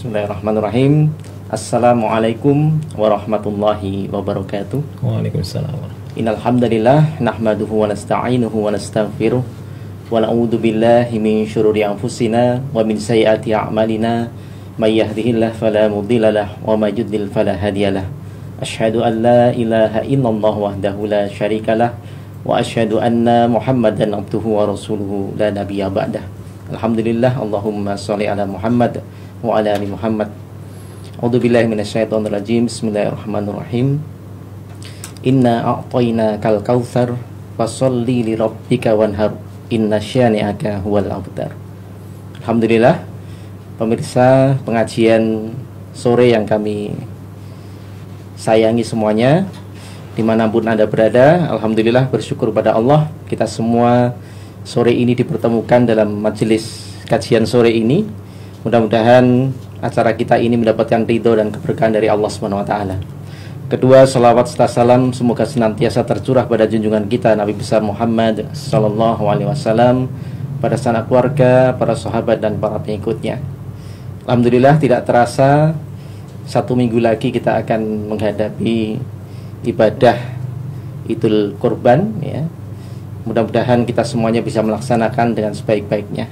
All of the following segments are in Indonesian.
Bismillahirrahmanirrahim. Assalamualaikum warahmatullahi wabarakatuh. Waalaikumsalam. Innal hamdalillah nahmaduhu wa nasta'inuhu wa nastaghfiruh wa na'udzu billahi min syururi anfusina wa min sayyiati a'malina may yahdihillahu fala mudilla lahu wa may yudlil fala hadiyalah. Asyhadu an la ilaha illallah wahdahu la syarikalah wa asyhadu anna Muhammadan abduhu wa rasuluhu la nabiyya ba'dah. Alhamdulillah, Allahumma sholli ala Muhammad wa ala ali Muhammad. A'udzubillahi minasyaitonir rajim. Bismillahirrahmanirrahim. Inna a'tainakal kautsar fasholli li rabbika wanhar inna syani'aka huwal abtar. Alhamdulillah, pemirsa pengajian sore yang kami sayangi semuanya, dimanapun Anda berada, alhamdulillah bersyukur pada Allah, kita semua sore ini dipertemukan dalam majelis kajian sore ini. Mudah-mudahan acara kita ini mendapatkan ridho dan keberkahan dari Allah Subhanahu wa taala. Kedua, salawat serta salam semoga senantiasa tercurah pada junjungan kita Nabi besar Muhammad sallallahu alaihi wasallam, pada sanak keluarga, para sahabat dan para pengikutnya. Alhamdulillah, tidak terasa satu minggu lagi kita akan menghadapi ibadah Idul Kurban ya. Mudah-mudahan kita semuanya bisa melaksanakan dengan sebaik-baiknya.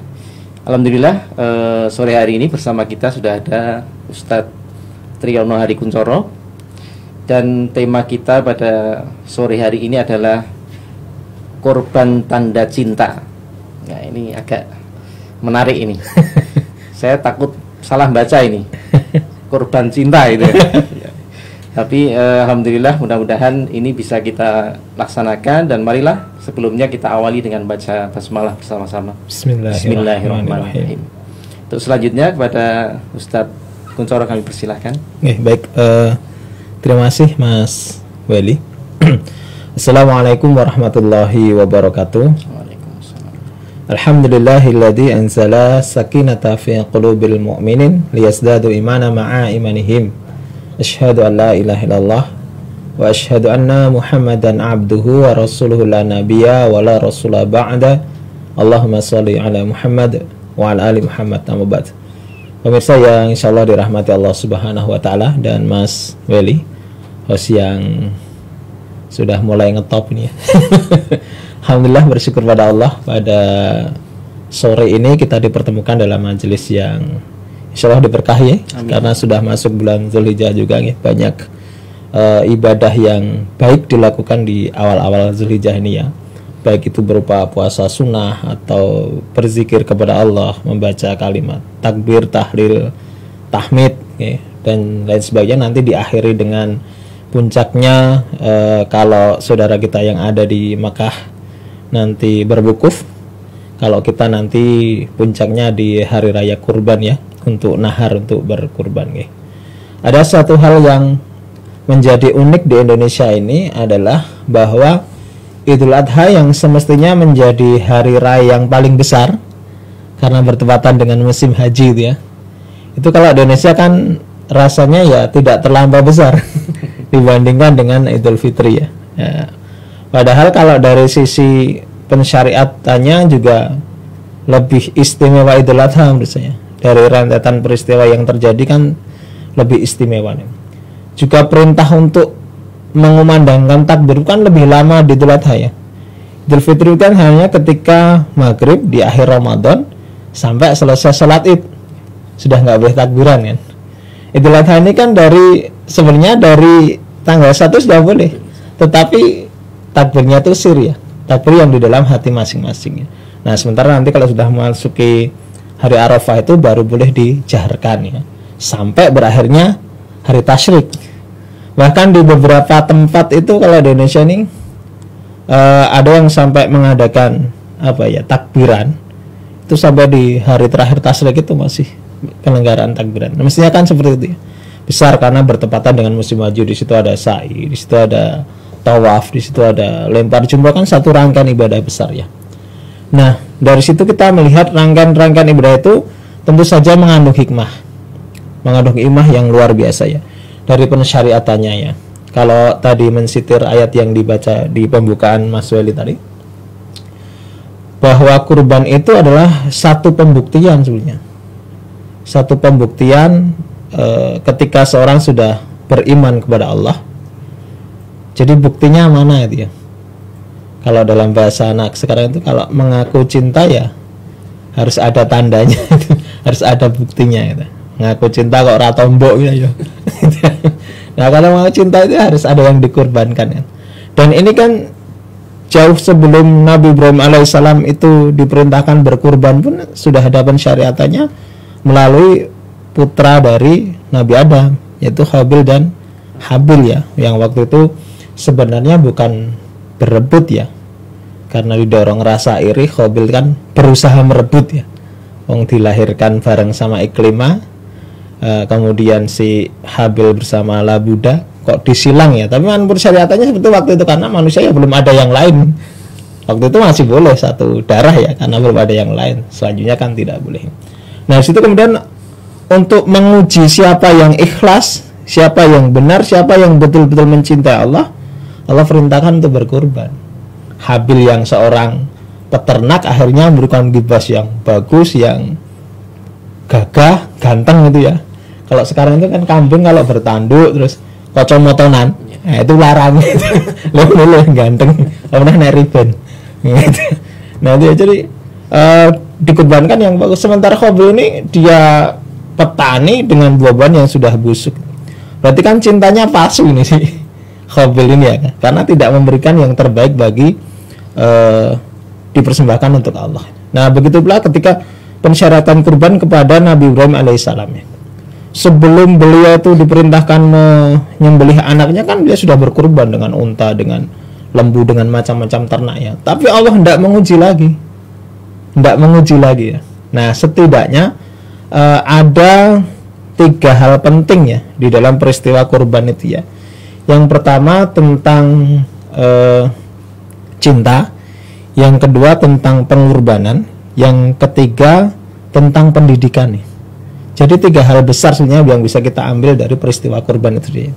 Alhamdulillah, sore hari ini bersama kita sudah ada Ustadz Triyono Hari Kuncoro, dan tema kita pada sore hari ini adalah korban tanda cinta. Nah, ini agak menarik ini. Saya takut salah baca ini, korban cinta itu. Tapi alhamdulillah, mudah-mudahan ini bisa kita laksanakan, dan marilah sebelumnya kita awali dengan baca basmalah bersama-sama. Bismillahirrahmanirrahim. Untuk selanjutnya kepada Ustadz Kuncoro kami persilahkan. Baik, terima kasih Mas Weli. Assalamualaikum warahmatullahi wabarakatuh. Waalaikumsalam. Alhamdulillahilladzi anzala sakinata fi qulubil mu'minin liyazdadu imana ma'a imanihim. Asyhadu an la ilaha illallah wa asyhadu anna Muhammadan abduhu wa rasuluhu la nabiyya wa la rasula ba'da. Allahumma sholli ala Muhammad wa ala ali Muhammad. Amma ba'd. Pemirsa yang insyaallah dirahmati Allah Subhanahu wa taala, dan Mas Weli, host yang sudah mulai ngetop ini ya. Alhamdulillah, bersyukur pada Allah, pada sore ini kita dipertemukan dalam majelis yang insyaallah diberkahi ya. Karena sudah masuk bulan Zulhijjah juga ya. Banyak ibadah yang baik dilakukan di awal-awal Zulhijjah ini ya, baik itu berupa puasa sunnah atau berzikir kepada Allah, membaca kalimat takbir, tahlil, tahmid ya, dan lain sebagainya. Nanti diakhiri dengan puncaknya kalau saudara kita yang ada di Makkah nanti berwukuf, kalau kita nanti puncaknya di hari raya kurban ya, untuk nahar, untuk berkurban ya. Ada satu hal yang menjadi unik di Indonesia ini adalah bahwa Idul Adha yang semestinya menjadi hari raya yang paling besar karena bertepatan dengan musim haji itu ya, itu kalau di Indonesia kan rasanya ya tidak terlampau besar dibandingkan dengan Idul Fitri ya. Padahal kalau dari sisi pensyariatannya juga lebih istimewa Idul Adha menurut saya. Dari rentetan peristiwa yang terjadi kan lebih istimewa nih. Juga perintah untuk mengumandangkan takbir kan lebih lama di Idul Adha ya. Idul Fitri kan hanya ketika maghrib di akhir Ramadan sampai selesai sholat Id, sudah nggak boleh takbiran kan. Idul Adha ini kan sebenarnya dari tanggal 1 sudah boleh, tetapi takbirnya itu sir ya, takbir yang di dalam hati masing-masing ya. Nah, sementara nanti kalau sudah memasuki hari Arafah itu baru boleh dijaharkan ya, sampai berakhirnya hari tasyrik. Bahkan di beberapa tempat itu kalau di Indonesia ini ada yang sampai mengadakan takbiran itu sampai di hari terakhir tasyrik itu masih penyelenggaraan takbiran. Nah, mestinya kan seperti itu ya, besar karena bertepatan dengan musim haji. Di situ ada sa'i, di situ ada tawaf, di situ ada lempar jumroh, kan satu rangkaian ibadah besar ya. Nah, dari situ kita melihat rangkaian ibadah itu tentu saja mengandung hikmah yang luar biasa ya, dari pensyariatannya ya. Kalau tadi mensitir ayat yang dibaca di pembukaan Mas Weli tadi, bahwa kurban itu adalah satu pembuktian sebenarnya, satu pembuktian ketika seorang sudah beriman kepada Allah. Jadi buktinya mana itu ya? Kalau dalam bahasa anak sekarang itu kalau mengaku cinta ya harus ada tandanya, harus ada buktinya gitu. Ngaku cinta kok ora tombok gitu ya. Nah, kalau mau cinta itu harus ada yang dikorbankan ya. Dan ini kan jauh sebelum Nabi Ibrahim alaihissalam itu diperintahkan berkurban pun sudah ada pensyariatannya melalui putra dari Nabi Adam, yaitu Habil dan Habil ya, yang waktu itu sebenarnya bukan berebut ya, karena didorong rasa iri. Habil kan berusaha merebut ya, wong dilahirkan bareng sama Iklimah, kemudian si Habil bersama Labuda kok disilang ya. Tapi menurut syariatannya seperti waktu itu, karena manusia ya belum ada yang lain. Waktu itu masih boleh satu darah ya, karena belum ada yang lain. Selanjutnya kan tidak boleh. Nah, situ kemudian untuk menguji siapa yang ikhlas, siapa yang benar, siapa yang betul-betul mencintai Allah, Allah perintahkan untuk berkurban. Habil yang seorang peternak akhirnya memberikan gibas yang bagus, yang gagah, ganteng gitu ya. Kalau sekarang itu kan kambing kalau bertanduk terus kocok-motonan, nah itu larang gitu. Lu ganteng, pernah naik ribbon gitu. Nah itu ya, jadi dikorbankan yang bagus. Sementara Habil ini dia petani dengan buah-buahan yang sudah busuk. Berarti kan cintanya palsu ini sih Habil ini ya, karena tidak memberikan yang terbaik bagi dipersembahkan untuk Allah. Nah begitu pula ketika pensyaratan kurban kepada Nabi Ibrahim alaihissalam ya. Sebelum beliau itu diperintahkan menyembelih anaknya kan dia sudah berkurban dengan unta, dengan lembu, dengan macam-macam ternak ya. Tapi Allah hendak menguji lagi, ya. Nah setidaknya ada 3 hal penting ya di dalam peristiwa kurban itu ya. Yang pertama tentang cinta, yang kedua tentang pengorbanan, yang ketiga tentang pendidikan nih. Jadi 3 hal besar sebenarnya yang bisa kita ambil dari peristiwa kurban itu dia.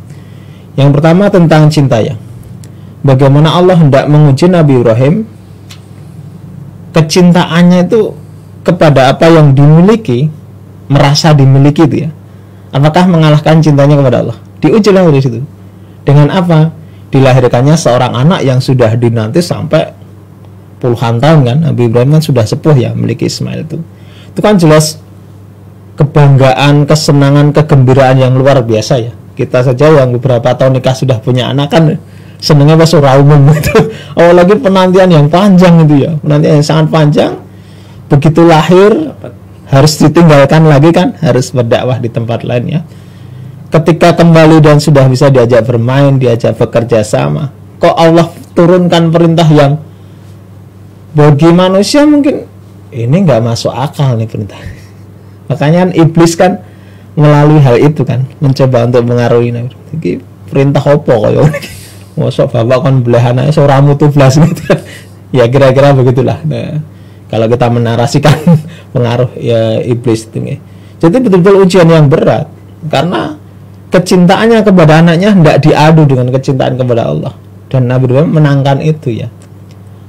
Yang pertama tentang cinta ya. Bagaimana Allah hendak menguji Nabi Ibrahim, kecintaannya itu kepada apa yang dimiliki, merasa dimiliki itu ya. Apakah mengalahkan cintanya kepada Allah? Diuji lah dari situ. Dengan apa? Dilahirkannya seorang anak yang sudah dinanti sampai puluhan tahun kan. Nabi Ibrahim kan sudah sepuh ya memiliki Ismail itu. Itu kan jelas kebanggaan, kesenangan, kegembiraan yang luar biasa ya. Kita saja yang beberapa tahun nikah sudah punya anak kan senangnya pas ora umum itu. Apalagi penantian yang panjang itu ya, penantian yang sangat panjang. Begitu lahir harus ditinggalkan lagi kan, harus berdakwah di tempat lain ya. Ketika kembali dan sudah bisa diajak bermain, diajak bekerja sama, kok Allah turunkan perintah yang bagi manusia mungkin ini nggak masuk akal nih perintah. Makanya iblis kan melalui hal itu kan mencoba untuk mengaruhi Nabi. Iki perintah opo kaya mosok bapak kon belah anake ora mutu blas gitu. Ya kira-kira begitulah. Nah, kalau kita menarasikan pengaruh ya iblis itu nih. Jadi betul-betul ujian yang berat karena kecintaannya kepada anaknya hendak diadu dengan kecintaan kepada Allah. Dan Nabi Ibrahim menangkan itu ya.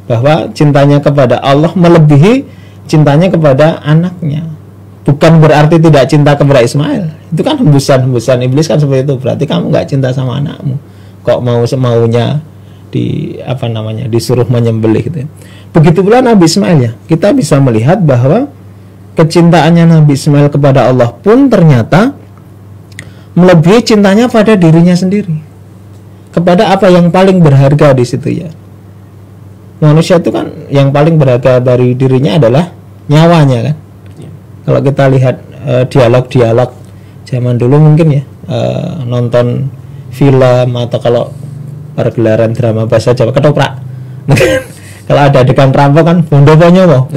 Bahwa cintanya kepada Allah melebihi cintanya kepada anaknya. Bukan berarti tidak cinta kepada Ismail. Itu kan hembusan iblis kan seperti itu. Berarti kamu nggak cinta sama anakmu. Kok maunya disuruh menyembelih gitu. Begitu pula Nabi Ismail ya. Kita bisa melihat bahwa kecintaannya Nabi Ismail kepada Allah pun ternyata melebihi cintanya pada dirinya sendiri. Kepada apa yang paling berharga di situ ya. Manusia itu kan yang paling berharga dari dirinya adalah nyawanya kan. Kalau kita lihat dialog-dialog zaman dulu mungkin ya, nonton film atau kalau pergelaran drama bahasa Jawa ketoprak. Kalau ada adegan perampok kan bondo ponyo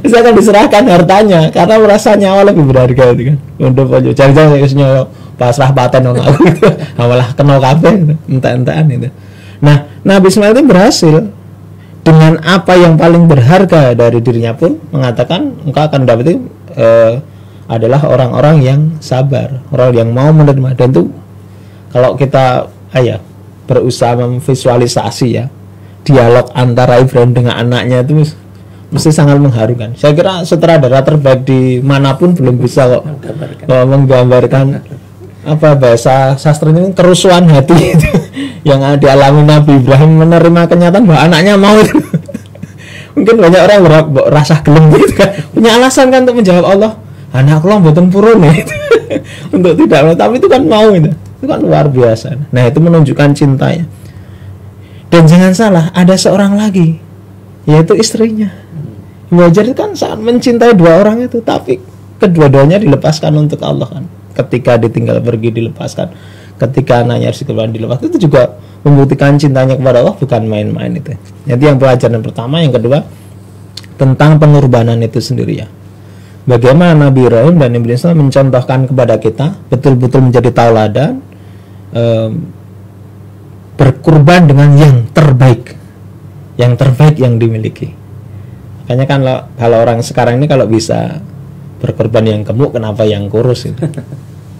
bisa kan diserahkan hartanya karena merasa nyawa lebih berharga itu kan. Bondo ponyo jangan-jangan wis nyoyo pasrah paten wong aku gitu. Malah kena kabeh entek-entekan itu. Nah, Nabi Ismail itu berhasil dengan apa yang paling berharga dari dirinya pun mengatakan engkau akan dapat adalah orang-orang yang sabar, orang yang mau menerima. Dan itu kalau kita berusaha memvisualisasi ya dialog antara Ibrahim dengan anaknya itu mesti sangat mengharukan. Saya kira sutradara terbaik di manapun belum bisa kok menggambarkan apa bahasa sastranya kerusuhan hati itu yang dialami Nabi Ibrahim menerima kenyataan bahwa anaknya mau itu. Mungkin banyak orang rasa gelem gitu kan, punya alasan kan untuk menjawab Allah, anak lo mboten purun gitu. Untuk tidak mau, tapi itu kan mau itu kan luar biasa. Nah itu menunjukkan cintanya. Dan jangan salah, ada seorang lagi, yaitu istrinya. Hajar kan sangat mencintai dua orang itu, tapi kedua-duanya dilepaskan untuk Allah kan. Ketika ditinggal pergi dilepaskan, ketika anaknya harus dilepaskan, itu juga membuktikan cintanya kepada Allah, bukan main-main itu. Jadi yang pelajaran pertama, yang kedua tentang pengorbanan itu sendiri ya. Bagaimana Nabi Ibrahim dan Nabi Ismail mencontohkan kepada kita betul-betul menjadi tauladan, berkurban dengan yang terbaik yang dimiliki. Makanya kan kalau orang sekarang ini kalau bisa berkorban yang gemuk, kenapa yang kurus itu?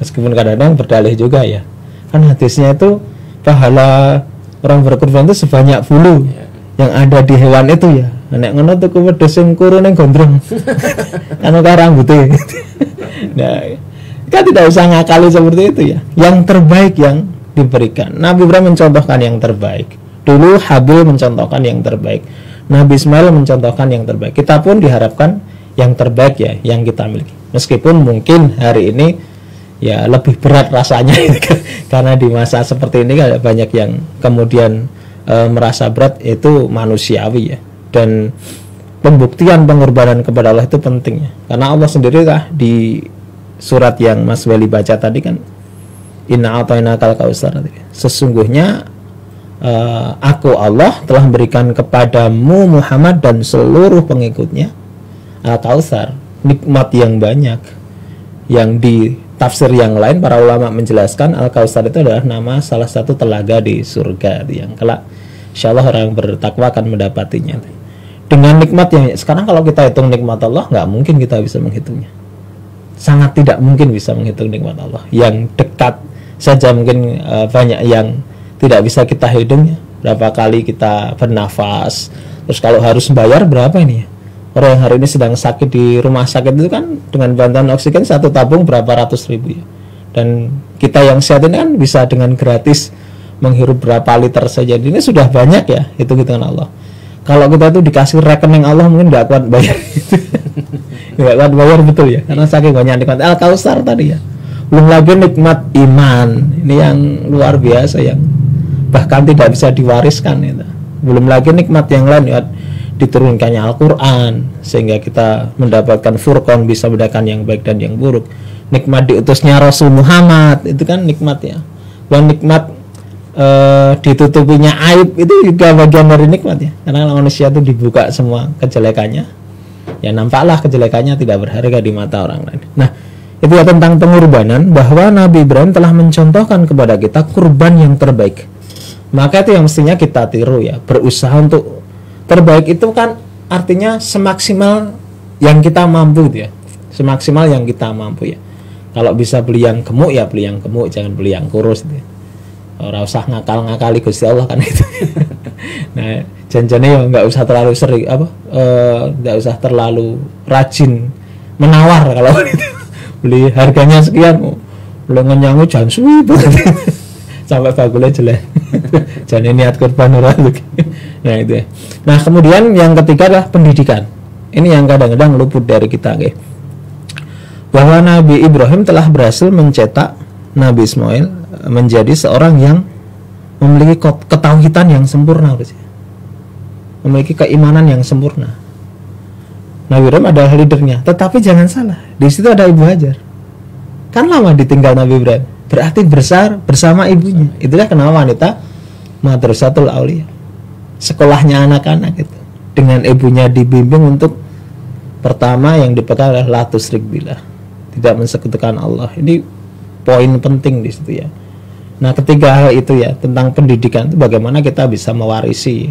Meskipun kadang-kadang berdalih juga ya. Kan hadisnya itu pahala orang berkorban itu sebanyak bulu yang ada di hewan itu ya. Nek ngono tuh kuwi sing kuru ning gondrong. Kan ora rambutnya. Nah, kita tidak usah ngakali seperti itu ya. Yang terbaik yang diberikan. Nabi Ibrahim mencontohkan yang terbaik. Dulu Habil mencontohkan yang terbaik. Nabi Ismail mencontohkan yang terbaik. Kita pun diharapkan yang terbaik ya, yang kita miliki. Meskipun mungkin hari ini ya lebih berat rasanya karena di masa seperti ini kan banyak yang kemudian merasa berat, itu manusiawi ya. Dan pembuktian pengorbanan kepada Allah itu pentingnya. Karena Allah sendiri lah di surat yang Mas Weli baca tadi kan, Inna a'tainakal kautsar. Sesungguhnya aku Allah telah memberikan kepadamu Muhammad dan seluruh pengikutnya al-kautsar, nikmat yang banyak. Yang di tafsir yang lain para ulama menjelaskan al-kautsar itu adalah nama salah satu telaga di surga yang kelak insyaallah orang bertakwa akan mendapatinya. Dengan nikmat yang sekarang kalau kita hitung nikmat Allah, nggak mungkin kita bisa menghitungnya. Sangat tidak mungkin bisa menghitung nikmat Allah. Yang dekat saja mungkin banyak yang tidak bisa kita hidungnya. Berapa kali kita bernafas, terus kalau harus bayar berapa ini ya? Orang yang hari ini sedang sakit di rumah sakit itu kan dengan bantuan oksigen satu tabung berapa ratus ribu ya. Dan kita yang sehat ini kan bisa dengan gratis menghirup berapa liter saja. Ini sudah banyak ya, itu hitungan Allah. Kalau kita tuh dikasih rekening Allah mungkin nggak kuat bayar. Nggak kuat bayar betul ya, karena saking banyak nikmat al-kautsar tadi ya. Belum lagi nikmat iman, ini yang luar biasa yang bahkan tidak bisa diwariskan itu. Belum lagi nikmat yang lain ya, diturunkannya Al-Quran sehingga kita mendapatkan furqan, bisa membedakan yang baik dan yang buruk. Nikmat diutusnya Rasul Muhammad, itu kan nikmat ya. Dan nikmat ditutupinya aib itu juga bagian dari nikmat ya. Karena manusia itu dibuka semua kejelekannya, ya nampaklah kejelekannya tidak berharga di mata orang lain. Nah, itu ya tentang pengorbanan, bahwa Nabi Ibrahim telah mencontohkan kepada kita kurban yang terbaik. Maka itu yang mestinya kita tiru ya, berusaha untuk terbaik itu kan artinya semaksimal yang kita mampu ya, semaksimal yang kita mampu ya. Kalau bisa beli yang gemuk ya beli yang gemuk, jangan beli yang kurus ya. Ora usah ngakal-ngakali Gusti Allah kan itu. Nah, janjane ya nggak usah terlalu sering nggak usah terlalu rajin menawar kalau itu. Beli harganya sekian, beli ngenyangu jangan suwi banget. Sampai bagulnya jelek. Jangan niat kurban ora. Nah, itu ya. Nah, kemudian yang ketiga adalah pendidikan. Ini yang kadang-kadang luput dari kita, guys. Bahwa Nabi Ibrahim telah berhasil mencetak Nabi Ismail menjadi seorang yang memiliki ketauhidan yang sempurna, memiliki keimanan yang sempurna. Nabi Ibrahim adalah leadernya, tetapi jangan salah, di situ ada Ibu Hajar. Kan lama ditinggal Nabi Ibrahim, berarti besar bersama ibunya. Itulah kenapa wanita Madrasatul Aulia, sekolahnya anak-anak itu, dengan ibunya dibimbing untuk pertama yang dipegang adalah la tusyrik billah, tidak mensekutukan Allah. Ini poin penting di situ ya. Nah, ketiga hal itu ya tentang pendidikan itu bagaimana kita bisa mewarisi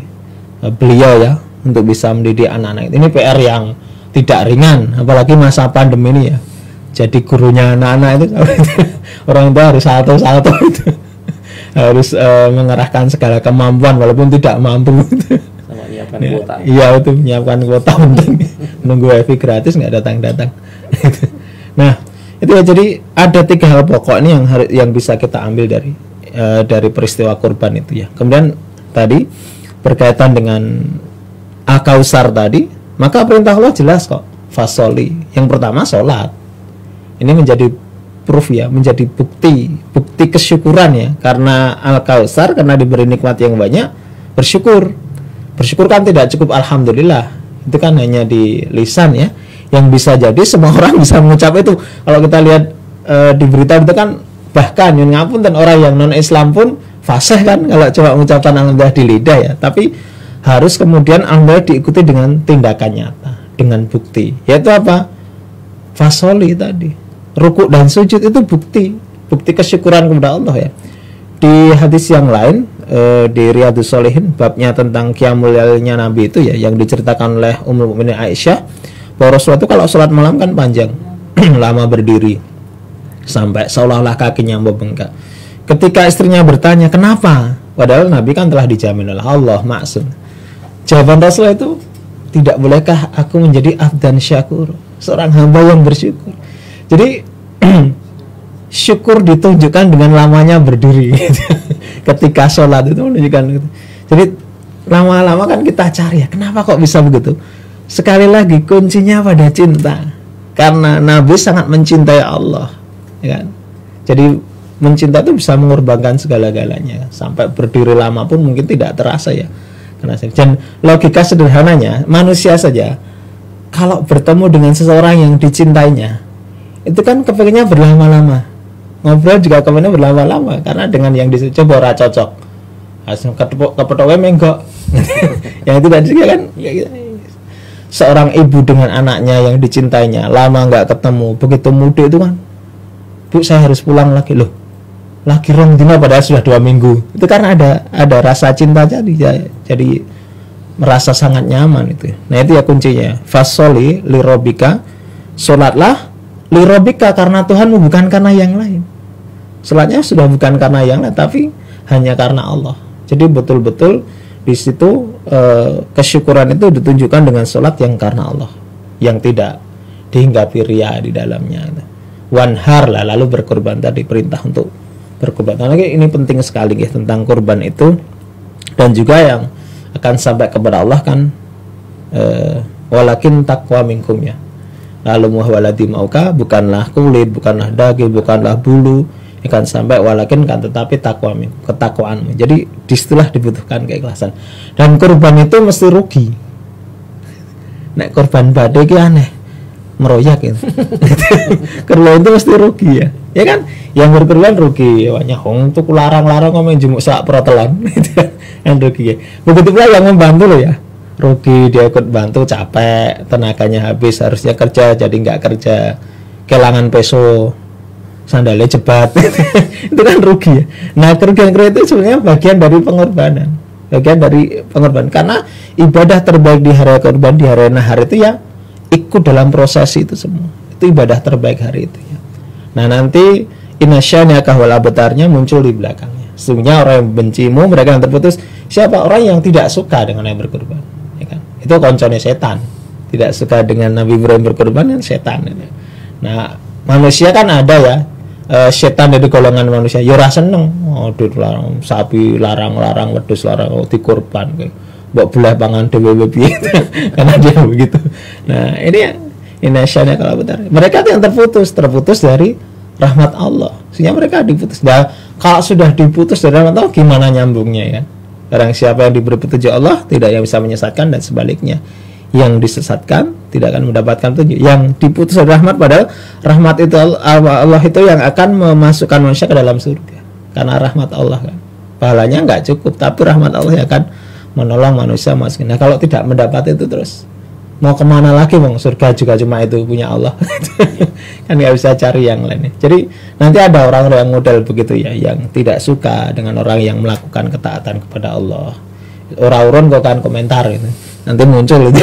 beliau ya untuk bisa mendidik anak-anak. Ini PR yang tidak ringan, apalagi masa pandemi ini ya. Jadi gurunya anak-anak itu orang tua harus salto-salto itu. Harus mengerahkan segala kemampuan walaupun tidak mampu. Sama menyiapkan kuota. Iya, itu menyiapkan kuota untuk nunggu wifi gratis nggak datang-datang. Nah, itu ya, jadi ada 3 hal pokok ini yang bisa kita ambil dari peristiwa kurban itu ya. Kemudian tadi berkaitan dengan Al-Kautsar tadi, maka perintah Allah jelas kok, fasoli. Yang pertama sholat. Ini menjadi proof ya, menjadi bukti kesyukuran ya, karena Al-Kautsar, karena diberi nikmat yang banyak, bersyukur kan tidak cukup alhamdulillah, itu kan hanya di lisan ya, yang bisa jadi semua orang bisa mengucap itu. Kalau kita lihat di berita itu kan, bahkan nyun ngapun dan orang yang non Islam pun fasih kan kalau coba mengucapkan alhamdulillah di lidah ya, tapi harus kemudian alhamdulillah diikuti dengan tindakan nyata, dengan bukti, yaitu apa? Fasoli tadi, rukuk dan sujud itu bukti kesyukuran kepada Allah ya. Di hadis yang lain di Riyadhus Shalihin, babnya tentang qiyamul lailnya Nabi itu ya, yang diceritakan oleh Ummul Mukminin Aisyah, bahwa Rasulullah itu kalau sholat malam kan panjang lama berdiri sampai seolah-olah kakinya membengkak. Ketika istrinya bertanya kenapa, padahal Nabi kan telah dijamin oleh Allah maksum, jawaban Rasulullah itu, tidak bolehkah aku menjadi abdan syakur, seorang hamba yang bersyukur. Jadi syukur ditunjukkan dengan lamanya berdiri ketika sholat itu menunjukkan gitu. Jadi lama-lama kan kita cari ya, kenapa kok bisa begitu? Sekali lagi kuncinya pada cinta, karena Nabi sangat mencintai Allah ya kan? Jadi mencinta itu bisa mengorbankan segala-galanya, sampai berdiri lama pun mungkin tidak terasa ya. Dan logika sederhananya, manusia saja kalau bertemu dengan seseorang yang dicintainya, itu kan kepengennya berlama-lama, ngobrol juga kepengennya berlama-lama, karena dengan yang coba ora cocok, langsung kepethuk menggok. Yang tidak juga kan ya, seorang ibu dengan anaknya yang dicintainya lama nggak ketemu, begitu mudik itu kan, Bu saya harus pulang lagi, loh lagi rong dina padahal sudah 2 minggu. Itu karena ada rasa cinta jadi merasa sangat nyaman itu. Nah itu ya kuncinya, fasoli lirobika, sholatlah lirobika karena Tuhanmu, bukan karena yang lain. Sholatnya sudah bukan karena yang lain, tapi hanya karena Allah. Jadi betul-betul di situ kesyukuran itu ditunjukkan dengan sholat yang karena Allah, yang tidak dihinggapi riya di dalamnya. Wanhar lah, lalu berkorban, tadi perintah untuk berkorban. Lagi ini penting sekali ya tentang korban itu, dan juga yang akan sampai kepada Allah kan walakin taqwa minkum ya. Lalu muhwaladi mauka, bukanlah kulit, bukanlah daging, bukanlah bulu, akan sampai walakin kan tetapi takwa, ketakwaanmu. Jadi disitulah dibutuhkan keikhlasan. Dan korban itu mesti rugi. Nek korban badai ki aneh, meroyak gitu. Korban itu mesti rugi ya. Ya kan? Yang berkorban rugi, wanya hong tuh larang-larang ngomong jemuk sak protelan. Yang rugi ya. Begitu pula yang membantu lo ya. Rugi, dia ikut bantu capek, tenaganya habis, harusnya kerja jadi nggak kerja, kehilangan peso, sandalnya jebat. Itu kan rugi ya. Nah kerugian itu sebenarnya bagian dari pengorbanan, karena ibadah terbaik di hari korban, di hari nahar itu ya ikut dalam proses itu semua. Itu ibadah terbaik hari itu ya. Nah nanti inasyanya kahwal abetarnya muncul di belakangnya. Sesungguhnya orang yang bencimu, mereka yang terputus. Siapa? Orang yang tidak suka dengan yang berkorban ya kan? Itu konconnya setan. Tidak suka dengan Nabi Ibrahim berkorban kan setan ya. Nah manusia kan ada ya, setan dari golongan manusia ya ora seneng, larang sapi, larang wedhus, larang dikorban kayak mbok belah pangan dhewe piye. Karena dia begitu. Nah ini asyanya kalau benar mereka yang terputus dari rahmat Allah, sehingga mereka diputus. Nah kalau sudah diputus dari rahmat Allah, gimana nyambungnya ya? Barang siapa yang diberi petunjuk Allah, tidak yang bisa menyesatkan, dan sebaliknya yang disesatkan tidak akan mendapatkan petunjuk. Yang diputus dari rahmat, padahal rahmat itu Allah itu yang akan memasukkan manusia ke dalam surga, karena rahmat Allah kan pahalanya nggak cukup, tapi rahmat Allah yang akan menolong manusia masuk. Nah kalau tidak mendapat itu, terus mau kemana lagi bang? Surga juga cuma itu punya Allah. Kan nggak bisa cari yang lain. Jadi nanti ada orang-orang yang model begitu ya, yang tidak suka dengan orang yang melakukan ketaatan kepada Allah. Orang-orang kok kan komentar gitu. Nanti muncul itu.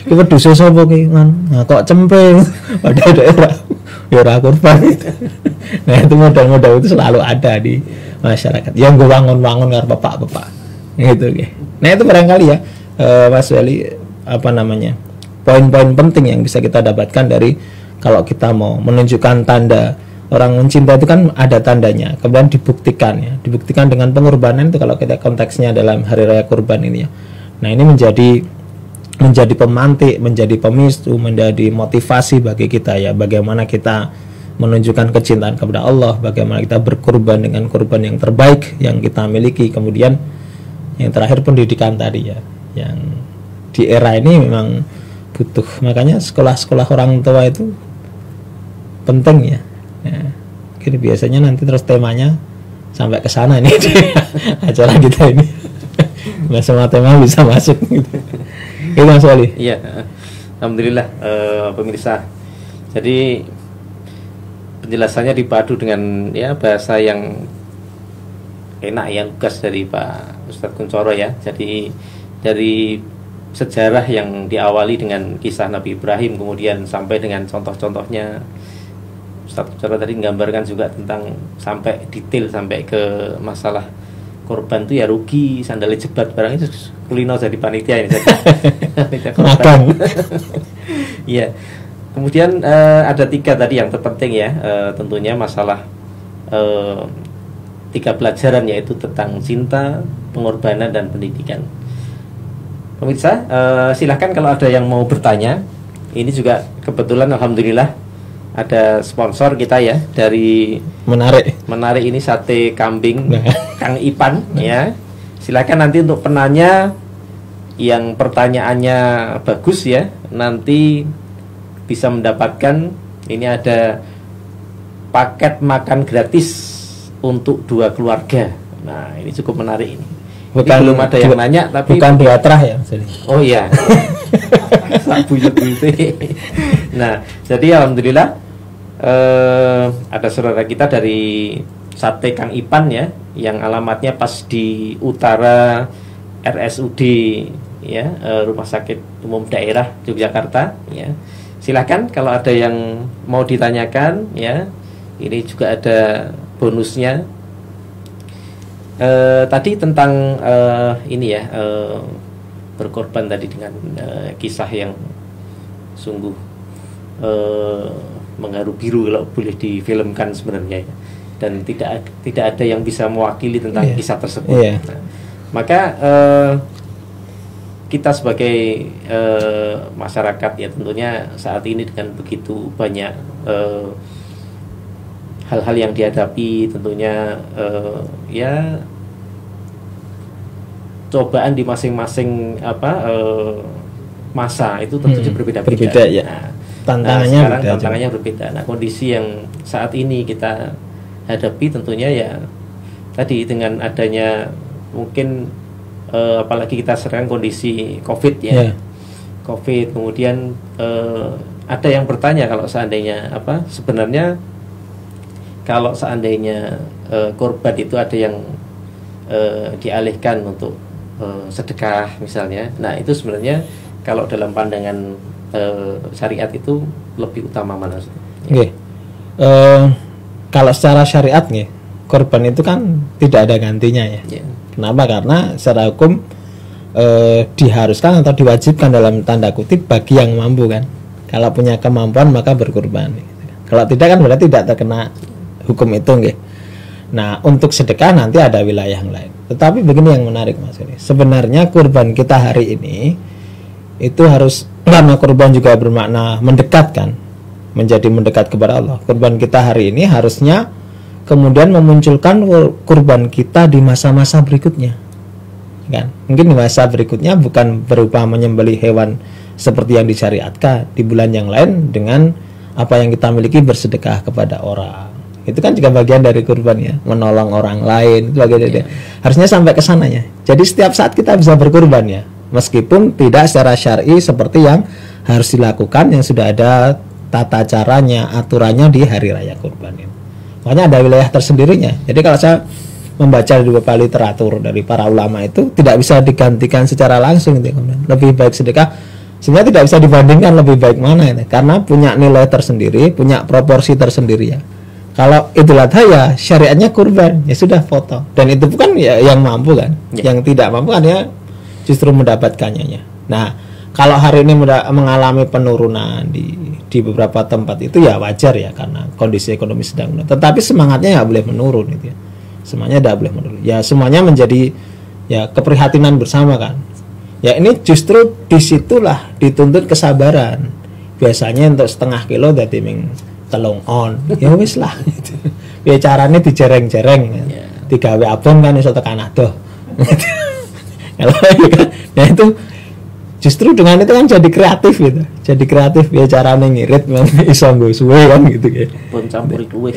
Kita dosa sapa ki? Nah kok cempe padahal daerah ya ora kurban itu. Nah itu model-model itu selalu ada di masyarakat. Yang gue bangun karo bapak-bapak gitu ya. Nah itu barangkali ya Mas Wali, apa namanya, poin-poin penting yang bisa kita dapatkan dari kalau kita mau menunjukkan tanda orang mencinta itu kan ada tandanya, kemudian dibuktikan ya, dibuktikan dengan pengorbanan itu kalau kita konteksnya dalam hari raya kurban ini ya. Nah ini menjadi pemantik, menjadi pemicu, menjadi motivasi bagi kita ya, bagaimana kita menunjukkan kecintaan kepada Allah, bagaimana kita berkorban dengan korban yang terbaik yang kita miliki. Kemudian yang terakhir pendidikan tadi ya, yang di era ini memang butuh, makanya sekolah-sekolah orang tua itu penting ya. Ya, jadi biasanya nanti terus temanya sampai ke sana ini acara kita ini. Nggak semua tema bisa masuk gitu. Itu Mas Wali. Iya, alhamdulillah pemirsa. Jadi penjelasannya dipadu dengan ya bahasa yang enak, yang lugas dari Pak Ustadz Kuncoro ya. Jadi dari sejarah yang diawali dengan kisah Nabi Ibrahim, kemudian sampai dengan contoh-contohnya. Ustadz Kuncoro tadi menggambarkan juga tentang sampai detail sampai ke masalah korban itu ya rugi, sandalnya jebat, barang itu kulino jadi panitia ini saja. Makan. Iya. Kemudian ada 3 tadi yang terpenting ya, tentunya masalah 3 pelajaran, yaitu tentang cinta, pengorbanan, dan pendidikan. Pemirsa, silahkan kalau ada yang mau bertanya. Ini juga kebetulan alhamdulillah ada sponsor kita ya, dari menarik ini sate kambing Kang Ipan ya. Silakan nanti untuk penanya yang pertanyaannya bagus ya, nanti bisa mendapatkan ini ada paket makan gratis untuk 2 keluarga. Nah ini cukup menarik ini. Bukan, ini belum ada yang nanya tapi bukan 2 terah ya. Oh iya. Nah jadi alhamdulillah ada saudara kita dari Sate Kang Ipan ya, yang alamatnya pas di utara RSUD ya, Rumah Sakit Umum Daerah Yogyakarta ya. Silakan kalau ada yang mau ditanyakan ya. Ini juga ada bonusnya. Tadi tentang ini ya, berkorban tadi dengan kisah yang sungguh mengharu biru kalau boleh difilmkan sebenarnya ya. Dan tidak ada yang bisa mewakili tentang kisah tersebut. Nah, maka kita sebagai masyarakat ya, tentunya saat ini dengan begitu banyak hal-hal yang dihadapi, tentunya ya cobaan di masing-masing masa itu tentunya berbeda-beda ya. Nah, tantangannya berbeda. Nah kondisi yang saat ini kita hadapi tentunya ya tadi dengan adanya mungkin apalagi kita sekarang kondisi COVID ya, COVID, kemudian ada yang bertanya kalau seandainya sebenarnya kalau seandainya korban itu ada yang dialihkan untuk sedekah misalnya, nah itu sebenarnya kalau dalam pandangan syariat itu lebih utama mana? Kalau secara syariat nih, korban itu kan tidak ada gantinya ya. Kenapa? Karena secara hukum diharuskan atau diwajibkan dalam tanda kutip bagi yang mampu kan. Kalau punya kemampuan maka berkorban. Kalau tidak kan berarti tidak terkena hukum itu nggih. Nah, untuk sedekah nanti ada wilayah yang lain. Tetapi begini yang menarik Mas ini. Sebenarnya kurban kita hari ini itu harus, karena kurban juga bermakna mendekatkan, menjadi mendekat kepada Allah. Kurban kita hari ini harusnya kemudian memunculkan kurban kita di masa-masa berikutnya. Kan? Mungkin di masa berikutnya bukan berupa menyembelih hewan seperti yang disyariatkan, di bulan yang lain dengan apa yang kita miliki bersedekah kepada orang. Itu kan juga bagian dari kurban ya, menolong orang lain, itu bagian dari harusnya sampai ke sananya. Jadi setiap saat kita bisa berkurban ya, meskipun tidak secara syar'i seperti yang harus dilakukan yang sudah ada tata caranya, aturannya di hari raya kurban ini. Makanya ada wilayah tersendirinya. Jadi kalau saya membaca di beberapa literatur dari para ulama itu tidak bisa digantikan secara langsung gitu. Lebih baik sedekah, sebenarnya tidak bisa dibandingkan lebih baik mana ini, karena punya nilai tersendiri, punya proporsi tersendiri ya. Kalau Idul Adha ya syariatnya kurban, ya sudah foto. Dan itu bukan ya yang mampu kan, yang tidak mampu kan ya justru mendapatkannya ya. Nah, kalau hari ini mengalami penurunan di beberapa tempat itu ya wajar ya, karena kondisi ekonomi sedang menurun. Tetapi semangatnya nggak boleh menurun gitu ya. Semuanya tidak boleh menurun. Ya semuanya menjadi ya keprihatinan bersama kan. Ya ini justru disitulah dituntut kesabaran. Biasanya untuk setengah kilo dadi ming telung on. Ya wis lah gitu. Ya caranya dijereng-jereng kan. Digawe abon kan iso tekan adoh. Nah itu justru dengan itu kan jadi kreatif gitu. Jadi kreatif ya caranya ngirit iso nggo suwe kan gitu ya. Pun campuri kuwe.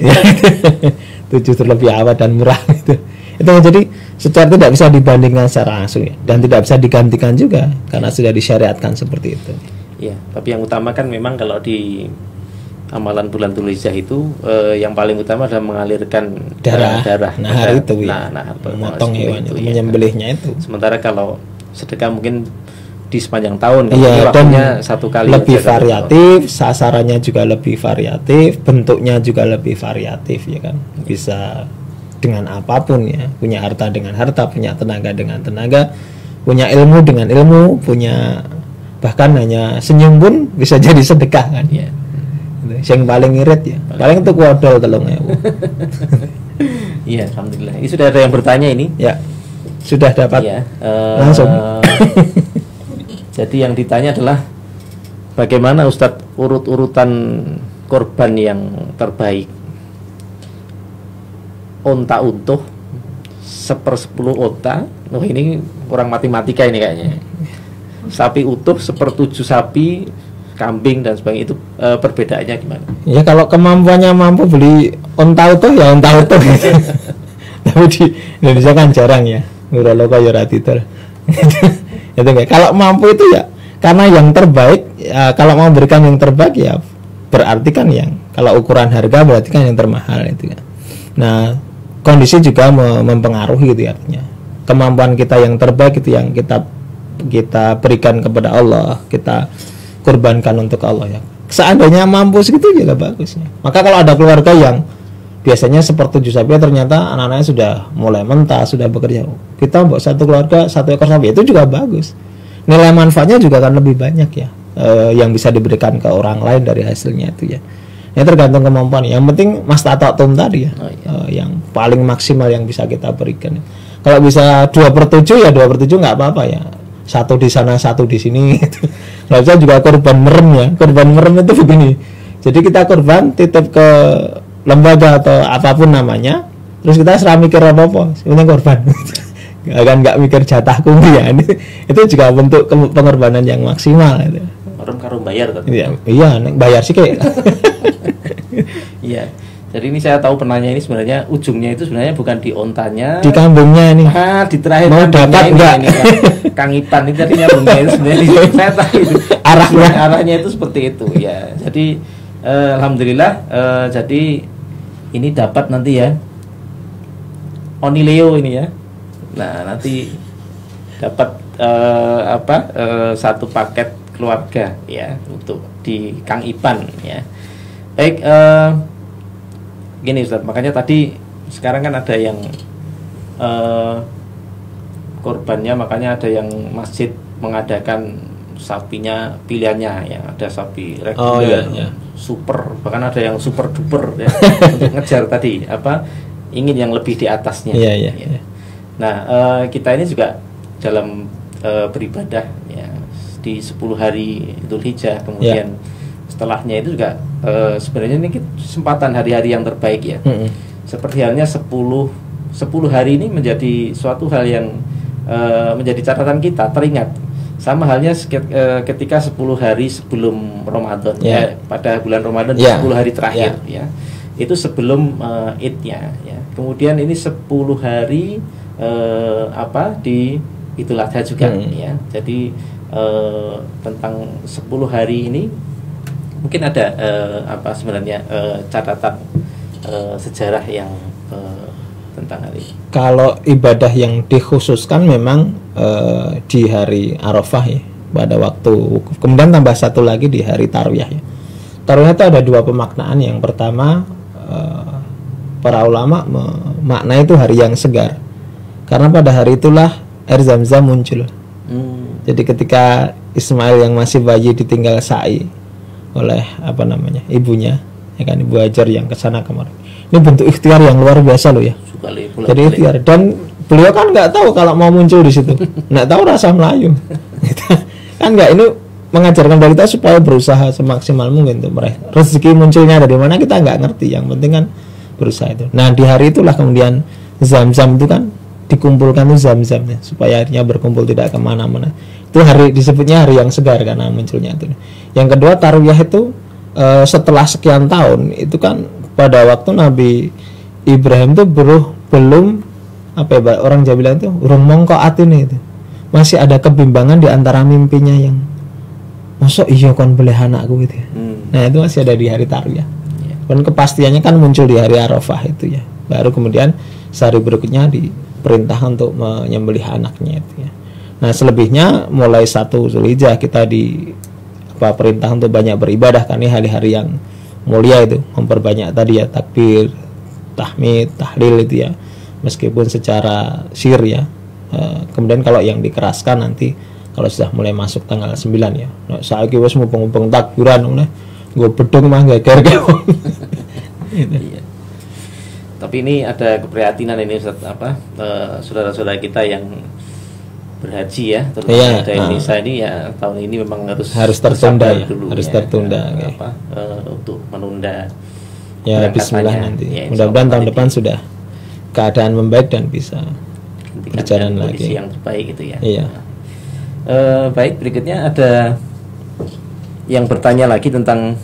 Itu justru lebih awet dan murah gitu. Itu jadi secara tidak bisa dibandingkan secara langsung ya, dan tidak bisa digantikan juga karena sudah disyariatkan seperti itu. Iya, tapi yang utama kan memang kalau di amalan bulan Dzulhijjah itu yang paling utama adalah mengalirkan darah. Nahar itu ya. Memotong hewan itu, menyembelihnya itu. Sementara kalau sedekah mungkin di sepanjang tahun kan, iya, waktunya satu kali lebih variatif, sasarannya juga lebih variatif, bentuknya juga lebih variatif ya kan. Bisa dengan apapun ya, punya harta dengan harta, punya tenaga dengan tenaga, punya ilmu dengan ilmu, punya bahkan hanya senyum pun bisa jadi sedekah kan ya. Yang paling irit ya, paling itu kuodol telung ya. Iya, alhamdulillah. Ini sudah ada yang bertanya ini. Ya, sudah dapat ya, langsung. Jadi yang ditanya adalah bagaimana Ustadz urut-urutan korban yang terbaik? Onta utuh 1/10 onta. Oh ini kurang matematika ini kayaknya. Sapi utuh 1/7 sapi, kambing dan sebagainya, itu perbedaannya gimana? Ya kalau kemampuannya mampu beli onta utuh ya onta utuh. Tapi di Indonesia kan jarang ya. Nguralo kaya ora titel. Itu enggak. Kalau mampu itu ya karena yang terbaik ya, kalau mau berikan yang terbaik ya berarti kan yang kalau ukuran harga berarti kan yang termahal itu kan. Nah, kondisi juga mempengaruhi gitu ya, artinya kemampuan kita yang terbaik itu yang kita berikan kepada Allah, kita kurbankan untuk Allah ya. Seandainya mampu segitu juga bagus ya. Maka kalau ada keluarga yang biasanya 1/7 sapi ternyata anak-anaknya sudah mulai mentah, sudah bekerja, kita buat satu keluarga 1 ekor sapi itu juga bagus. Nilai manfaatnya juga akan lebih banyak ya, yang bisa diberikan ke orang lain dari hasilnya itu ya. Ini tergantung kemampuan. Yang penting mastata'tum tadi ya, yang paling maksimal yang bisa kita berikan. Kalau bisa 2/7 ya 2/7 nggak apa-apa ya. Satu di sana, satu di sini. Kalau bisa juga korban merem ya. Korban merem itu begini. Jadi kita korban titip ke lembaga atau apapun namanya, terus kita serah mikir apa-apa, sebenarnya korban. Nggak mikir jatahku ya. Itu juga bentuk pengorbanan yang maksimal. Itu. Orang karo bayar kan? Iya, bayar sih kayak. Iya. Jadi ini saya tahu penanya ini sebenarnya ujungnya itu sebenarnya bukan di ontanya, di kambingnya ini. Di terakhir mau dapat enggak? Kang Ipan itu tadinya itu sebenarnya saya tahu itu. Arahnya itu seperti itu ya. Jadi alhamdulillah jadi ini dapat nanti ya. Oni Leo ini ya. Nah, nanti dapat satu paket keluarga ya untuk di Kang Ipan ya. Baik, gini Ustaz, makanya tadi sekarang kan ada yang korbannya, makanya ada yang masjid mengadakan sapinya pilihannya ya, ada sapi reguler, super, bahkan ada yang super duper ya, untuk ngejar tadi ingin yang lebih di atasnya. Ya. Nah, kita ini juga dalam beribadah ya di 10 hari Dzulhijjah, kemudian setelahnya itu juga sebenarnya ini kesempatan hari-hari yang terbaik ya. Seperti halnya 10 hari ini menjadi suatu hal yang menjadi catatan kita, teringat. Sama halnya ketika 10 hari sebelum Ramadan ya, pada bulan Ramadan 10 hari terakhir ya. Itu sebelum Idnya ya. Kemudian ini 10 hari di Idul Adha juga ya. Jadi tentang 10 hari ini mungkin ada sebenarnya catatan sejarah yang tentang hari ini. Kalau ibadah yang dikhususkan memang di hari Arafah ya, pada waktu wukuf. Kemudian tambah satu lagi di hari Tarwiyah ya. Tarwiyah itu ada 2 pemaknaan. Yang pertama para ulama makna itu hari yang segar, karena pada hari itulah air Zam-Zam muncul Jadi ketika Ismail yang masih bayi ditinggal sa'i oleh ibunya, ya kan, Ibu Hajar yang kesana kemarin. Ini bentuk ikhtiar yang luar biasa loh ya. Jadi ikhtiar, dan beliau kan nggak tahu kalau mau muncul di situ, nggak tahu rasa Melayu, kan nggak, ini mengajarkan dari kita supaya berusaha semaksimal mungkin untuk meraih rezeki. Munculnya dari mana kita nggak ngerti, yang penting kan berusaha itu. Nah di hari itulah kemudian Zam-Zam itu kan dikumpulkan tuh Zam-Zamnya supaya akhirnya berkumpul tidak kemana-mana. Itu hari disebutnya hari yang segar karena munculnya itu. Yang kedua tarwiyah itu setelah sekian tahun itu kan pada waktu Nabi Ibrahim tuh belum orang Jawa bilang itu urung mongko atine itu. Masih ada kebimbangan di antara mimpinya yang masuk iya kon boleh anakku gitu ya. Nah itu masih ada di hari tarwiyah. Dan kepastiannya kan muncul di hari Arafah itu ya. Baru kemudian sehari berikutnya diperintah untuk menyembelih anaknya itu ya. Nah selebihnya mulai 1 Zulhijjah kita perintah untuk banyak beribadah, kan ini hari-hari yang mulia itu, memperbanyak tadi ya takbir, tahmid, tahlil itu ya, meskipun secara sir ya. Kemudian kalau yang dikeraskan nanti kalau sudah mulai masuk tanggal 9 ya. Nah, saiki wis mumpung takbiran ngene, nggo bedung mah geger gitu. Iya. Tapi ini ada keprihatinan ini Ustaz, saudara-saudara kita yang berhaji ya, terutama dari Indonesia ini ya, tahun ini memang harus tertunda ya, dulu, harus ya, tertunda untuk menunda ya. Bismillah nanti ya, mudah-mudahan tahun depan sudah keadaan membaik dan bisa berjalan lagi yang terbaik gitu ya. Iya. Baik, berikutnya ada yang bertanya lagi tentang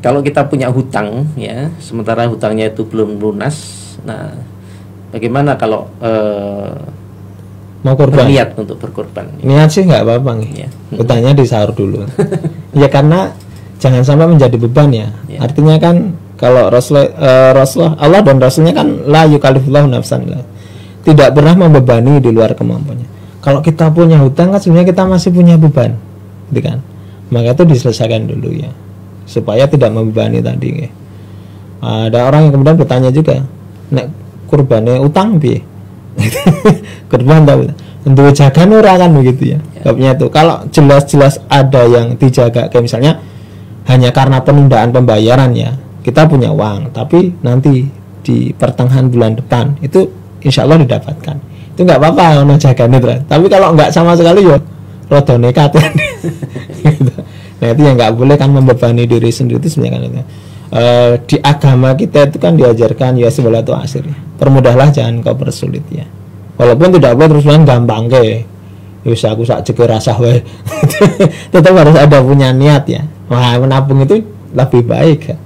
kalau kita punya hutang ya, sementara hutangnya itu belum lunas, nah bagaimana kalau mau korban? Niat untuk berkorban. Niat sih nggak apa-apa nih. Ya. Hutangnya disaur dulu. Ya karena jangan sampai menjadi beban ya. Artinya kan kalau Rasulullah Allah dan Rasulnya kan la yukallifullahu nafsan, tidak pernah membebani di luar kemampuannya. Kalau kita punya hutang kan sebenarnya kita masih punya beban, gitu kan? Maka itu diselesaikan dulu ya, supaya tidak membebani tadi. Ya. Ada orang yang kemudian bertanya juga, nek kurbannya utang piye? Kurban tahu untuk jaga ora kan begitu ya. Babnya itu kalau jelas-jelas ada yang dijaga, kayak misalnya hanya karena penundaan pembayaran ya, kita punya uang tapi nanti di pertengahan bulan depan itu insya Allah didapatkan, itu nggak apa-apa ono jagane terus. Tapi kalau nggak sama sekali ya rada nekat kan. Gitu. Nah itu yang nggak boleh kan, membebani diri sendiri itu sebenarnya kan itu. Di agama kita itu kan diajarkan ya sebalatu asir ya. Permudahlah, jangan kau persulit ya. Walaupun tidak boleh terus gampang ke. Wis aku sak jeke rasah wae. Tetap harus ada punya niat ya. Wah, menabung itu lebih baik ya.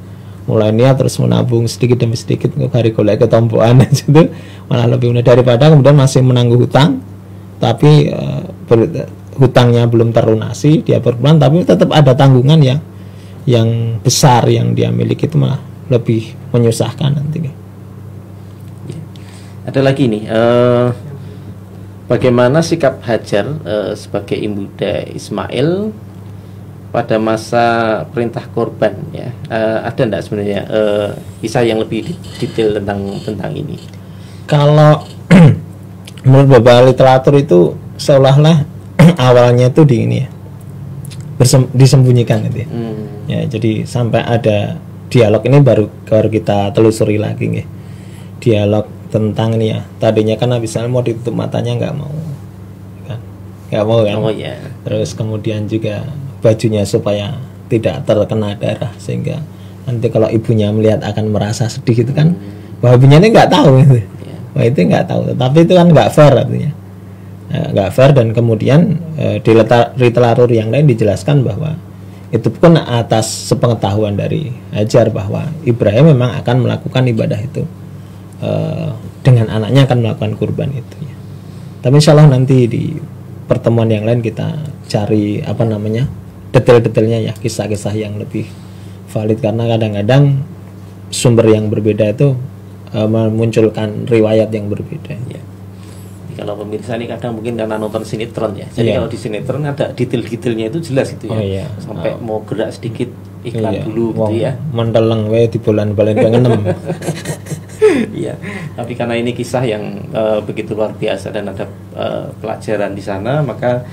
Mulai niat terus menabung sedikit demi sedikit untuk hari golek ketompokan itu malah lebih mudah daripada kemudian masih menangguh hutang tapi hutangnya belum terlunasi, dia berbulan tapi tetap ada tanggungan yang besar yang dia miliki, itu malah lebih menyusahkan nanti. Ada lagi nih, bagaimana sikap Hajar sebagai ibunda Ismail pada masa perintah korban ya? Ada enggak sebenarnya kisah yang lebih detail tentang ini? Kalau menurut beberapa literatur itu seolah-olah awalnya itu disembunyikan gitu ya. Ya, jadi sampai ada dialog ini baru kita telusuri lagi nih. Dialog tentang ini ya. Tadinya kan Nabi Sallallahu mau ditutup matanya, nggak mau kan. Oh, yeah. Terus kemudian juga bajunya supaya tidak terkena darah sehingga nanti kalau ibunya melihat akan merasa sedih itu kan. Bahwa ibunya ini nggak tahu itu. Wah, itu nggak tahu. Tapi itu kan nggak fair artinya. Nggak fair, dan kemudian di literatur yang lain dijelaskan bahwa itu pun atas sepengetahuan dari Hajar bahwa Ibrahim memang akan melakukan ibadah itu dengan anaknya akan melakukan kurban itu ya. Tapi insya Allah nanti di pertemuan yang lain kita cari detail-detailnya ya, kisah-kisah yang lebih valid, karena kadang-kadang sumber yang berbeda itu memunculkan riwayat yang berbeda ya. Kalau pemirsa ini kadang mungkin karena nonton sinetron ya. Jadi kalau di sinetron ada detail-detailnya itu jelas gitu ya. Sampai mau gerak sedikit iklan dulu gitu ya. Menteleng wae di bulan-bulan pengenem. Iya, tapi karena ini kisah yang begitu luar biasa dan ada pelajaran di sana, maka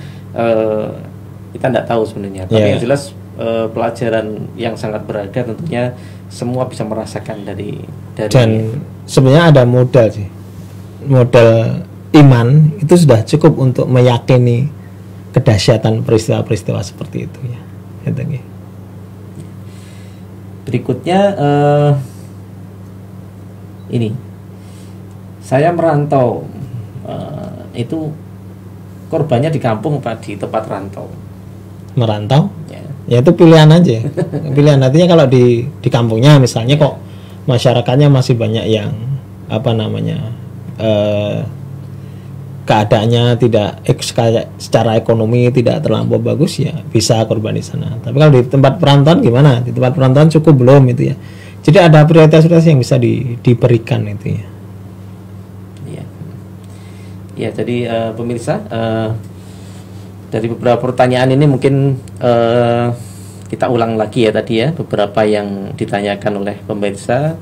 kita tidak tahu sebenarnya. Tapi yang jelas pelajaran yang sangat berharga tentunya semua bisa merasakan dari dan sebenarnya ada modal sih, modal iman itu sudah cukup untuk meyakini kedahsyatan peristiwa-peristiwa seperti itu ya. Berikutnya ini saya merantau, itu korbannya di kampung apa di tempat rantau? Merantau ya itu pilihan aja. Pilihan, artinya kalau di kampungnya misalnya kok masyarakatnya masih banyak yang apa namanya keadaannya tidak secara ekonomi tidak terlampau bagus, ya bisa korban di sana. Tapi kalau di tempat perantauan gimana? Di tempat perantauan cukup belum itu ya. Jadi ada prioritas yang bisa diberikan itu ya. Ya, jadi pemirsa, dari beberapa pertanyaan ini mungkin kita ulang lagi ya tadi ya, beberapa yang ditanyakan oleh pemirsa,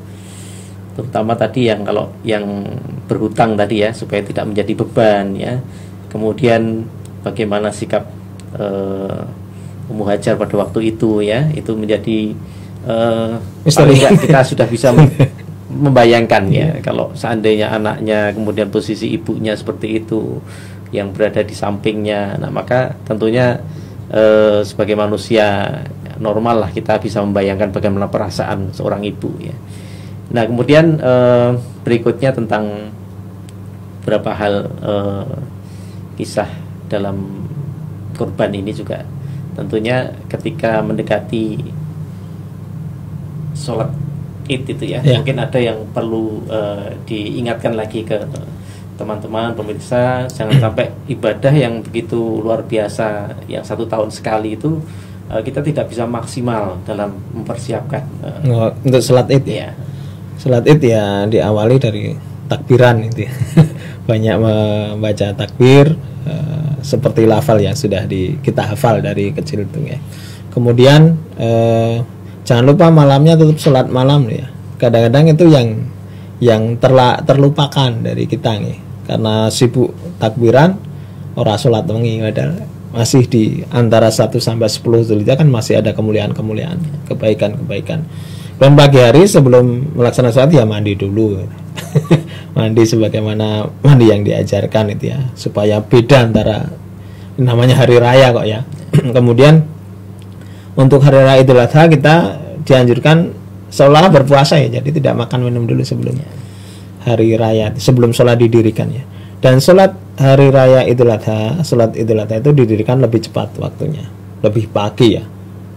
terutama tadi yang kalau yang berhutang tadi ya, supaya tidak menjadi beban ya. Kemudian bagaimana sikap Ummu Hajar pada waktu itu ya, itu menjadi kita sudah bisa membayangkan ya, kalau seandainya anaknya kemudian posisi ibunya seperti itu yang berada di sampingnya. Nah, maka tentunya sebagai manusia normal lah kita bisa membayangkan bagaimana perasaan seorang ibu ya. Nah, kemudian berikutnya tentang beberapa hal kisah dalam korban ini juga tentunya ketika mendekati sholat Id itu ya, mungkin ada yang perlu diingatkan lagi ke teman-teman pemirsa, jangan sampai ibadah yang begitu luar biasa yang 1 tahun sekali itu kita tidak bisa maksimal dalam mempersiapkan untuk sholat Id ya. Sholat Id ya diawali dari takbiran itu ya. Banyak membaca takbir seperti lafal yang sudah kita hafal dari kecil itu ya. Kemudian jangan lupa malamnya tetap sholat malam ya. Kadang-kadang itu yang terlupakan dari kita nih, karena sibuk takbiran, ora sholat wengi, padahal masih di antara 1 sampai 10 Zulhijjah kan masih ada kemuliaan-kemuliaan, kebaikan-kebaikan. Dan pagi hari sebelum melaksanakan sholat ya mandi dulu. Mandi sebagaimana mandi yang diajarkan itu ya, supaya beda antara namanya hari raya kok ya. Kemudian untuk hari raya Idul Adha kita dianjurkan seolah berpuasa ya, jadi tidak makan minum dulu sebelum hari raya, sebelum sholat didirikan ya. Dan sholat hari raya Idul Adha, sholat Idul Adha itu didirikan lebih cepat waktunya, lebih pagi ya,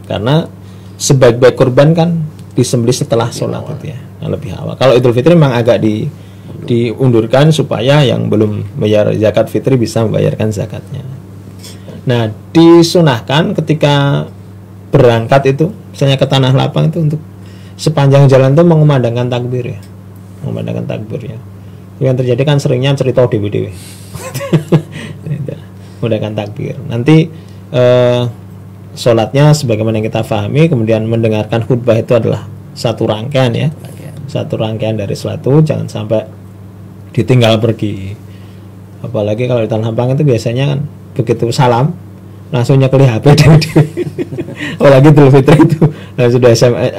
karena sebaik-baik kurban kan disembelih setelah sholat itu ya, lebih awal. Kalau Idul Fitri memang agak diundurkan supaya yang belum bayar zakat fitri bisa membayarkan zakatnya. Nah, disunahkan ketika berangkat itu, misalnya ke tanah lapang itu, untuk sepanjang jalan itu mengumandangkan takbir ya, mengumandangkan takbir ya. Yang terjadi kan seringnya cerita dewe-dewe. Mengumandangkan takbir. Nanti sholatnya sebagaimana yang kita pahami, kemudian mendengarkan khutbah itu adalah satu rangkaian ya, satu rangkaian dari sholat itu, jangan sampai ditinggal pergi. Apalagi kalau di tanah lapang itu biasanya kan begitu salam langsung nyekeli HP dewe-dewe. Apalagi Idul Fitri itu sudah SMS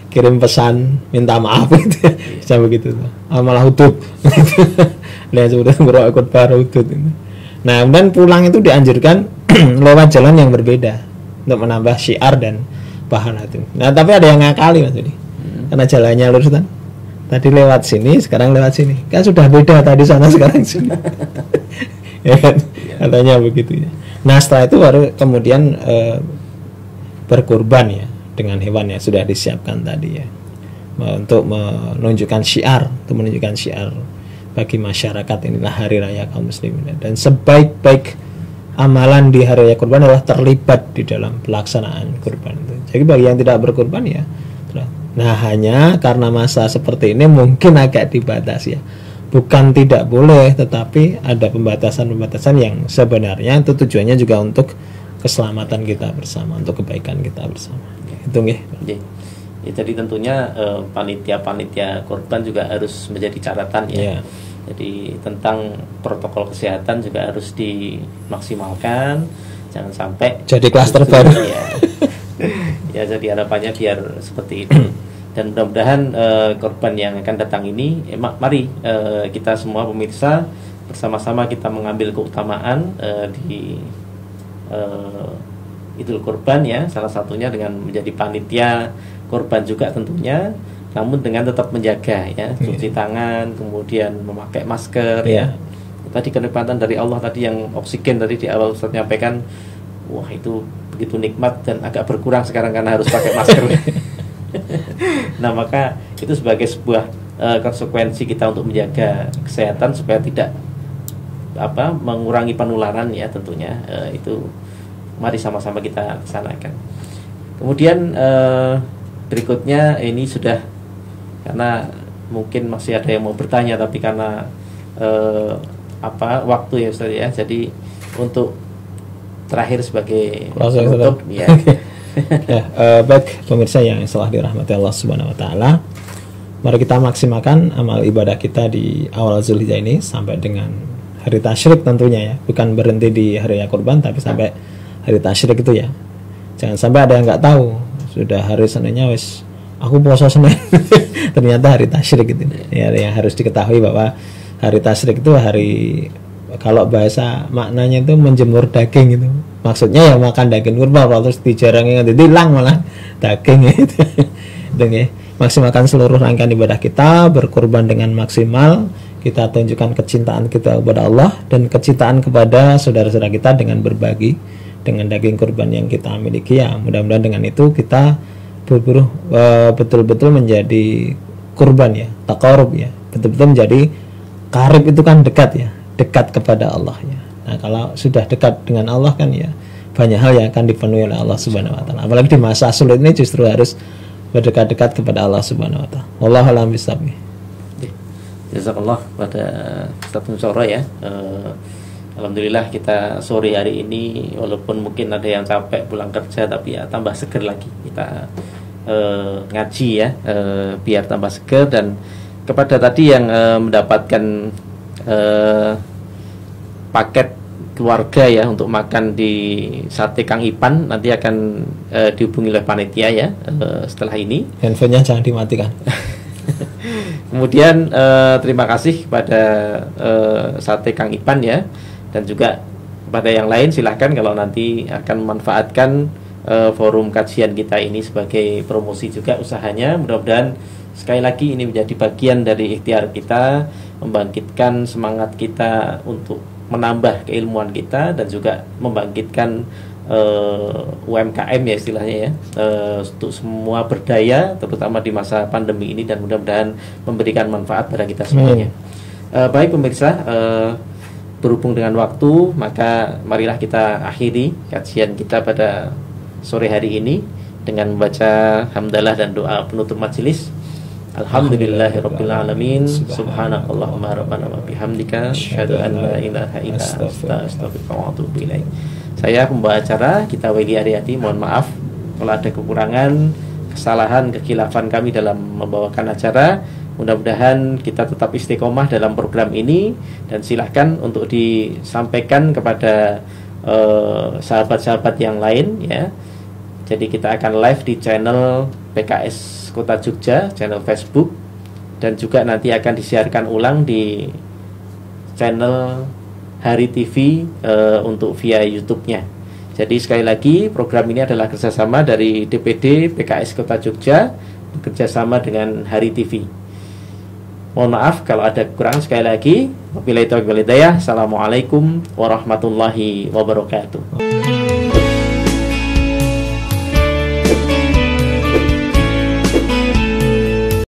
kirim pesan minta maaf itu ya, bisa begitu malah hudud. Nah, sudah ikut baru hudud itu. Nah, kemudian pulang itu dianjurkan lewat jalan yang berbeda untuk menambah syiar dan pahala itu. Nah, tapi ada yang ngakali Mas Budi, karena jalannya lurus kan, tadi lewat sini sekarang lewat sini, kan sudah beda, tadi sana sekarang sini. Ya kan? Katanya begitu ya. Nah, setelah itu baru kemudian berkurban ya dengan hewan yang sudah disiapkan tadi ya, untuk menunjukkan syiar, bagi masyarakat, inilah hari raya kaum muslimin. Dan sebaik-baik amalan di hari raya kurban adalah terlibat di dalam pelaksanaan kurban itu. Jadi bagi yang tidak berkurban ya, nah hanya karena masa seperti ini mungkin agak dibatasi ya. Bukan tidak boleh, tetapi ada pembatasan-pembatasan yang sebenarnya itu tujuannya juga untuk keselamatan kita bersama, untuk kebaikan kita bersama. Itu nggih. Ya, jadi tentunya panitia-panitia korban juga harus menjadi catatan ya. Jadi tentang protokol kesehatan juga harus dimaksimalkan, jangan sampai jadi klaster baru. Ya. Ya, jadi harapannya biar seperti itu. Dan mudah-mudahan korban yang akan datang ini, mari kita semua pemirsa bersama-sama kita mengambil keutamaan di Idul Kurban ya. Salah satunya dengan menjadi panitia korban juga tentunya, namun dengan tetap menjaga ya, cuci tangan, kemudian memakai masker ya. Tadi kenikmatan dari Allah tadi yang oksigen tadi di awal Ustaz nyampaikan, wah itu begitu nikmat dan agak berkurang sekarang karena harus pakai masker. Nah, maka itu sebagai sebuah konsekuensi kita untuk menjaga kesehatan supaya tidak mengurangi penularan ya tentunya. Itu mari sama-sama kita laksanakan. Kemudian berikutnya ini sudah, karena mungkin masih ada yang mau bertanya tapi karena waktu ya Ustaz ya. Jadi untuk terakhir sebagai penutup ya. Baik pemirsa yang telah dirahmati Allah Subhanahu wa taala. Mari kita maksimalkan amal ibadah kita di awal Zulhijjah ini sampai dengan hari tasyrik tentunya ya. Bukan berhenti di hari kurban tapi sampai hari tasyrik itu ya. Jangan sampai ada yang nggak tahu, sudah hari Seninnya wis aku puasa Senin. Ternyata hari tasyrik itu. Ya, yang harus diketahui bahwa hari tasyrik itu hari, kalau bahasa maknanya itu menjemur daging itu. Maksudnya ya makan daging kurban, terus dijarangi nanti hilang malah daging itu. Dengan maksimalkan seluruh rangkaian ibadah kita, berkurban dengan maksimal, kita tunjukkan kecintaan kita kepada Allah dan kecintaan kepada saudara-saudara kita dengan berbagi dengan daging kurban yang kita miliki ya. Mudah-mudahan dengan itu kita betul-betul menjadi kurban ya, taqarrub ya, betul-betul menjadi qarib, itu kan dekat ya, dekat kepada Allah ya. Nah, kalau sudah dekat dengan Allah kan ya banyak hal yang akan dipenuhi oleh Allah Subhanahu wa taala. Apalagi di masa sulit ini justru harus berdekat-dekat kepada Allah Subhanahu wa taala. Wallahu a'lam bishawab. Jazakallah pada Ustaz Nusyara ya. Alhamdulillah kita sore hari ini walaupun mungkin ada yang capek pulang kerja tapi ya tambah seger lagi kita ngaji ya, biar tambah seger. Dan kepada tadi yang mendapatkan paket keluarga ya untuk makan di Sate Kang Ipan, nanti akan dihubungi oleh panitia ya setelah ini. Handphonenya jangan dimatikan. Kemudian terima kasih pada Sate Kang Ipan ya, dan juga kepada yang lain silahkan kalau nanti akan memanfaatkan forum kajian kita ini sebagai promosi juga usahanya. Mudah-mudahan sekali lagi ini menjadi bagian dari ikhtiar kita membangkitkan semangat kita untuk menambah keilmuan kita dan juga membangkitkan UMKM ya istilahnya ya, untuk semua berdaya terutama di masa pandemi ini, dan mudah-mudahan memberikan manfaat pada kita semuanya. Baik pemirsa, berhubung dengan waktu maka marilah kita akhiri kajian kita pada sore hari ini dengan membaca hamdalah dan doa penutup majelis. Alhamdulillahirabbil alamin, subhanakallahumma rabbana wa bihamdika, asyhadu an la ilaha illa anta, astaghfiruka wa atubu ilaik. Saya pembawa acara kita Weli Aryadi, mohon maaf kalau ada kekurangan, kesalahan, kekhilafan kami dalam membawakan acara. Mudah-mudahan kita tetap istiqomah dalam program ini, dan silahkan untuk disampaikan kepada sahabat-sahabat yang lain ya. Jadi kita akan live di channel PKS Kota Jogja, channel Facebook, dan juga nanti akan disiarkan ulang di channel Hari TV untuk via YouTube-nya. Jadi sekali lagi program ini adalah kerjasama dari DPD PKS Kota Jogja bekerjasama dengan Hari TV. Mohon maaf kalau ada kurang, sekali lagi wabillahi taufiq wal hidayah. Assalamualaikum warahmatullahi wabarakatuh.